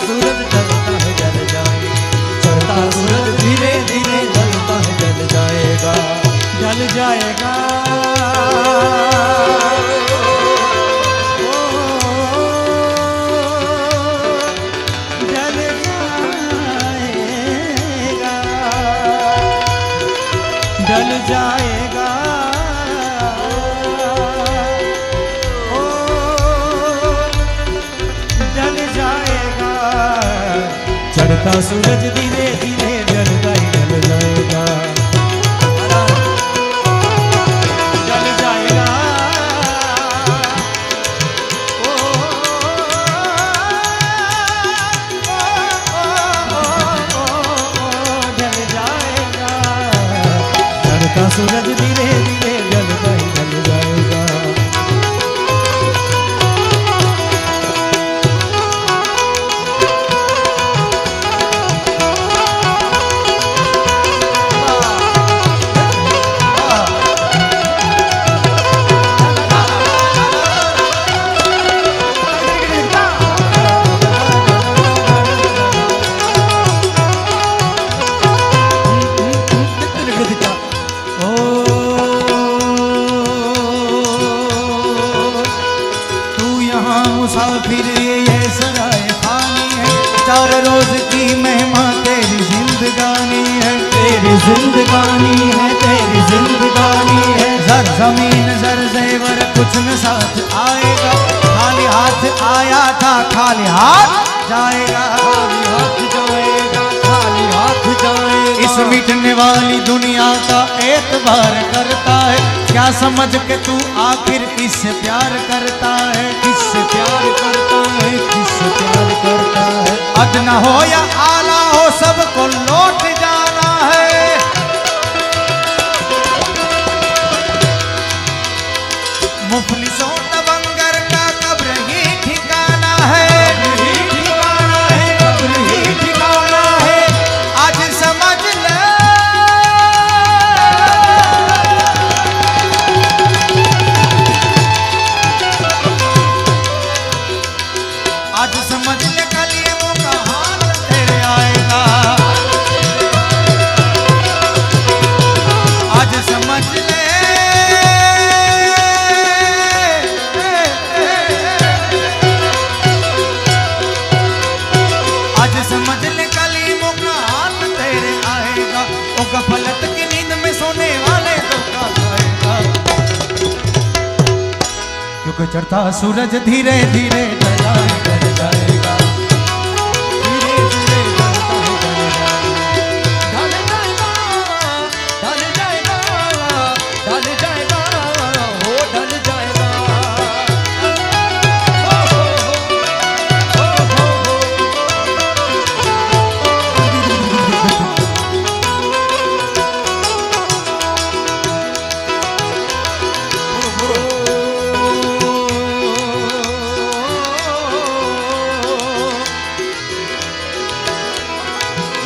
सूरज ढलता है जल जाए, चढ़ता सूरज धीरे धीरे ढलता है जल जाएगा, ढल जाएगा। ढल जाएगा, ओ ढल जाएगा, चढ़ता सूरज धीरे धीरे ढलता ही ढल जाएगा, ढल जाएगा, ओ ढल जाएगा, चढ़ता सूरज धीरे धीरे ढलता ही ढल जाएगा। मुसाफिर ये सराय खानी है, चार रोज की मेहमा तेरी जिंदगानी है, तेरी जिंदगानी है, तेरी जिंदगानी है, जर जमीन जर जेवर कुछ न साथ आएगा, खाली हाथ आया था खाली हाथ जाएगा, खाली हाथ जाएगा, खाली हाथ जाएगा। इस मिटने वाली दुनिया का एतबार करता है, क्या समझ के तू आखिर किससे प्यार करता है, किससे प्यार करता है, किससे प्यार करता है। अदना हो या आला हो सबको लौट जाना है, मुफलिसों तबंगर का कब्र ही ठिकाना है, ठिकाना है, कब्र ही ठिकाना है। आज समझ ले आज समझ ले कलियों का हाल तेरे आएगा, आज समझ ले आज समझ ले कलियों का हाल तेरे आएगा, ओ गफलत की नींद में सोने वाले तो का खाएगा, क्योंकि चढ़ता सूरज धीरे धीरे ढला ढल जाएगा, धीरे धीरे ढलता है ढल जाएगा, ढल जाएगा, ढल जाएगा, ढल जाएगा, हो ढल जाएगा।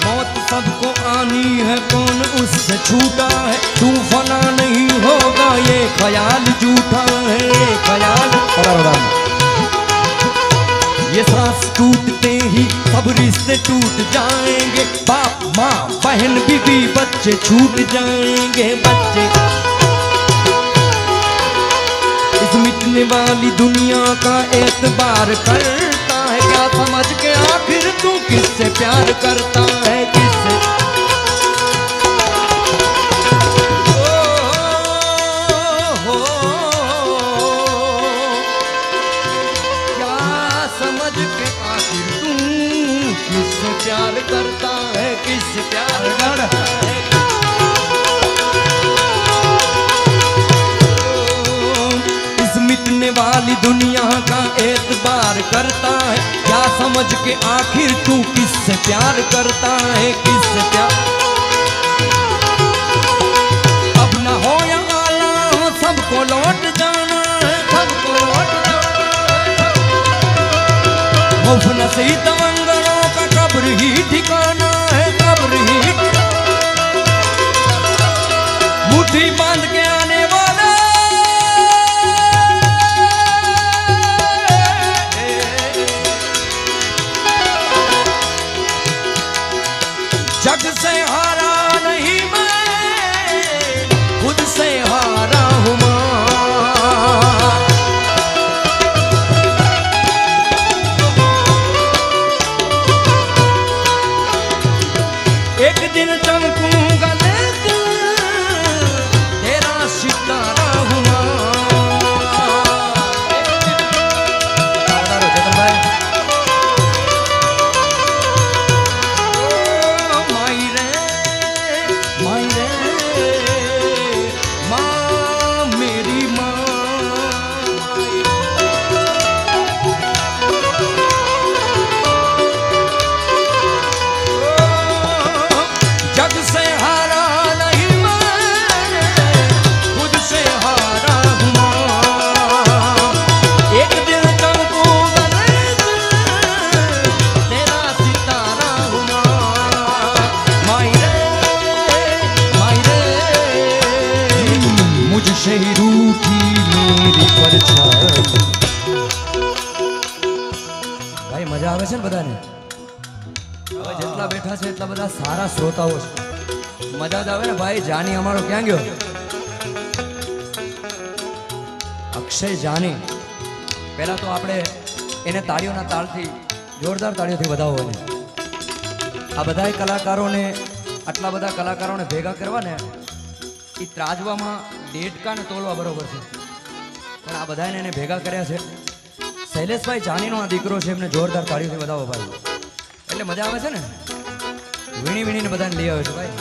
मौत सबको आनी है, कौन उससे छूटा है, तू फना नहीं होगा ये ख्याल झूठा है, ये ख्याल। ये सांस टूटते ही सब रिश्ते टूट जाएंगे, बाप माँ बहन बीवी बच्चे छूट जाएंगे, बच्चे। इस मिटने वाली दुनिया का एतबार करता है, क्या समझ के आखिर तू किससे प्यार करता है, किससे। हो क्या समझ के आखिर तू किससे प्यार करता है, किससे प्यार करता है। इस मिटने वाली दुनिया का एतबार करता है, क्या समझ के आखिर तू किससे प्यार करता है, किससे प्यार। अब ना हो या आला हो सबको लौट जाना है, सबको लौट जाना है। मुफ नसीब तमंगलों का कब्र ही ठिकाना है, कब्र ही। मुट्ठी बांध के आने वाला जग से हारा नहीं मैं, खुद से हारा हूँ माँ। एक दिन चमकूंगा लेकिन तेरा सितारा हूँ माँ। चेतन भाई माई रे माँ मेरी माँ। जग से हारा नहीं मैं, खुद से हारा हूँ माँ। एक दिन चमकूंगा लेकिन तेरा सितारा हूँ माँ। माई रे मुझसे ही रूठी मेरी परछाई। भाई मजा આવે છે ને બધાને? હવે જેટલા બેઠા છે એટલા બધા સારા શ્રોતાઓ છે, મજા જ આવે ને ભાઈ. જાની અમારો ક્યાં ગયો? અક્ષય જાની. પહેલા તો આપણે એને તાળીઓના તાળથી, જોરદાર તાળીઓથી વધાવો ને. આ બધા કલાકારોને, આટલા બધા કલાકારોને ભેગા કરવા ને એ ત્રાજવામાં દેડકાને તોલવા બરોબર છે, પણ આ બધાને એને ભેગા કર્યા છે. શૈલેષભાઈ જાનીનો આ દીકરો છે, એમને જોરદાર તાળીઓથી વધાવો ભાઈ. એટલે મજા આવે છે ને, વીણી વીણીને બધાને લઈ આવે છે ભાઈ.